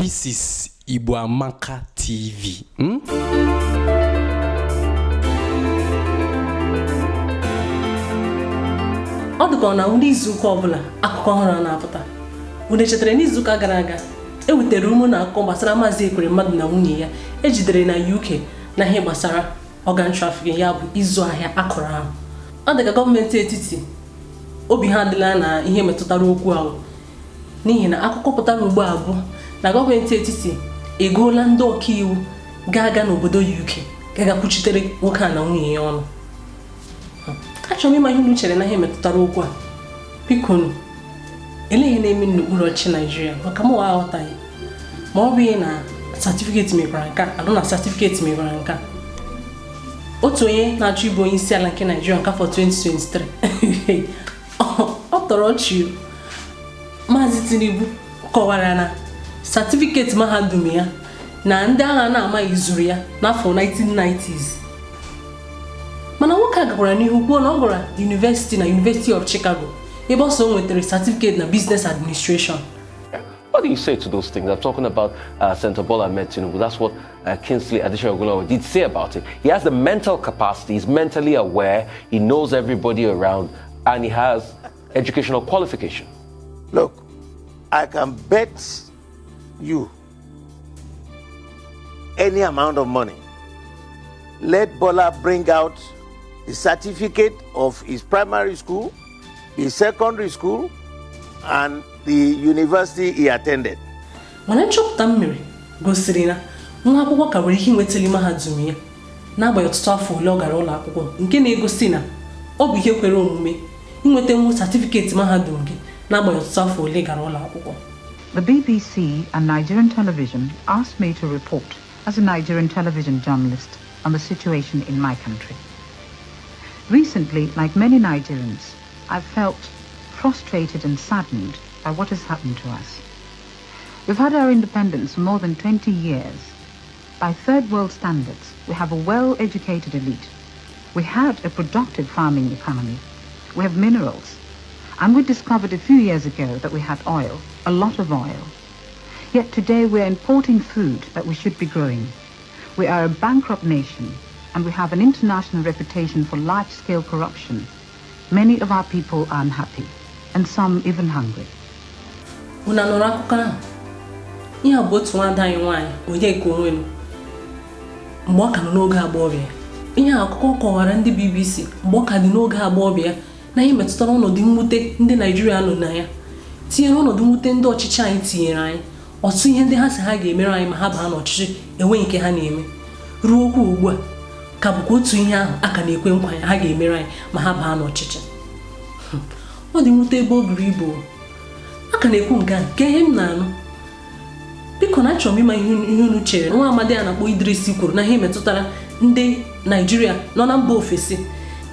This is Igbo Amaka TV. Ọ dịka na ndị IZUKA ọbụla akụkọ ọhụrụ na-apụta. Unu chetara na IZUKA gara aga ewitere ụmụ na akụkọ gbasara Maazị Ekwere mmadụ na nwunye ya ejidere na UK na ihe gbasara organ trafficking, ya bụ izu ahịa akụrụ ahụ. Ọ dịka gọọmenti etiti obi ha adịla na ihe metụtara okwu ahụ, n'ihi na akụkọ pụtara ugbu a bụ na gọọmenti etiti egoola ndị ọkaiwu ga-aga n'obodo UK ga-kwuchitere nwoke a na nwunye ya ọnụ. Achọrọ m ịma ihe unu chere na ihe metụtara okwu a. Biko eleghị na-eme n'okpuru ọchịchị Naịjirịa maka mụ aghọtaghị ma ọ bụ na certificate mekwara nke alụ na certificate mekwara nke otu onye na-achọ ịbụ onye isi ala nke Naịjirịa nke afọ 2023 ọ tọrọ ọchị. Maazị Tinubu kọwara na certificate mahadum ya na ndị agha na-amaghị zuru ya n'afọ 1990s. Mana nwoke a gakwara n'ihu kwuo na ọ gara University na University of Chicago ebe ọ so nwetara certificate na business administration. What do you say to those things? I'm talking about Senator Bola Ahmed Tinubu. That's what Kingsley Adesina did say about it. He has the mental capacity, he's mentally aware, he knows everybody around, and he has educational qualification. Look, I can bet you any amount of money. Let Bola bring out the certificate of his primary school, his secondary school, and the university he attended. Mana nchọpụta mmiri gosiri na nwa akwụkwọ ka nwere ike inwetali mahadum ya n'agbanyeghị ọtụtụ afọ ole ọ gara ụlọ akwụkwọ, nke na-egosi na ọ bụ ihe kwere omume inweta nwu certificate mahadum gị n'agbanyeghị ọtụtụ afọ ole gara ụlọ akwụkwọ. The BBC and Nigerian television asked me to report as a Nigerian television journalist on the situation in my country. Recently, like many Nigerians, I've felt frustrated and saddened by what has happened to us. We've had our independence for more than 20 years. By third world standards, we have a well-educated elite. We had a productive farming economy. We have minerals. And we discovered a few years ago that we had oil, a lot of oil. Yet today we're importing food that we should be growing. We are a bankrupt nation, and we have an international reputation for large-scale corruption. Many of our people are unhappy, and some even hungry. Una nụrụ akụkọ ahụ? Ihe a bụ otu nwada anyị nwaanyị onye nke onwenu mgbe ọ ka nọ n'oge agbọghọbịa. Ihe akụkọ kọwara ndị BBC mgbe ọ ka dị n'oge agbọghọbịa na ihe metụtara ọnọdụ mwute ndị Naịjirịa nọ na ya, tinyere ọnọdụ mwute ndị ọchịchị anyị tinyere anyị, ọtụtụ ihe ndị ha si ha ga-emere anyị ma ha baa n'ọchịchị enweghị nke ha na-eme. Ruo okwu ugbu a ka bụkwa otu ihe ahụ aka na-ekwe nkwa ha ga-emere anyị ma ha baa n'ọchịchị. Ọ dị mwute ebe o buru ibu. Aka na-ekwu nke a nke ihe m na-anụ. Biko na achọrọ m ịma ihe unu chere nwa amadi a na-akpọ Idris kwuru na ihe metụtara ndị Naịjirịa nọ na mba ofesi.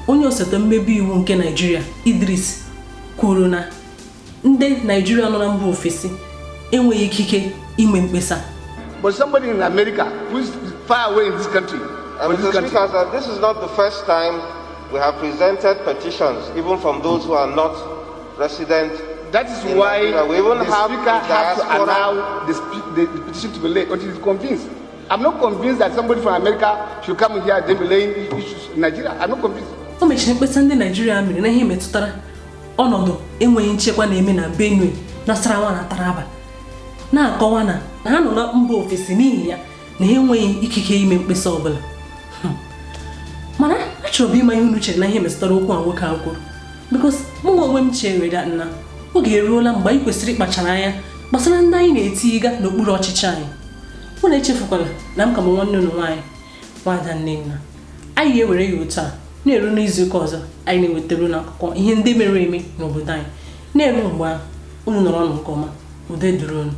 Onye osote mmebi iwu nke Naịjirịa Idris kwuru na ndị Naịjirịa nọ na mba ofesi enweghị ikike ime mkpesa. But somebody in America who is far away in this country. Mr. Speaker, this is not the first time we have presented petitions, even from those who are not resident. That is why we even the Speaker has to allow the petition to be laid until he's convinced. I'm not convinced that somebody from America should come here and be laying issues in Nigeria. I'm not convinced. O mechiri mkpesa ndị Naịjirịa mere na ihe metụtara ọnọdụ enweghị nchekwa na-eme na Benue, Nasarawa na Taraba, na-akọwa na ha nọ na mba ofesi n'ihi ya na ha enweghị ikike ime mkpesa ọbụla. Mana achọrọ m ịma ihe unu chere na ihe metụtara okwu a nwoke a kwuru, because mụ onwe m chere ya na oge eruola mgbe anyị kwesịrị ịkpachara anya gbasara ndị anyị na-etiga n'okpuru ọchịchị anyị. Mụ na-echefukwala na m ka m nwanne unu nwaanyị Nwada Nnenna. Anyị ga-ewere ya otu a na-eru n'izuụka ọzọ anyị na-ewetara n'akụkọ ihe ndị mere eme n'obodo anyị. Na-eru mgbe unu nọrọ nke ọma, udo dịrị unu.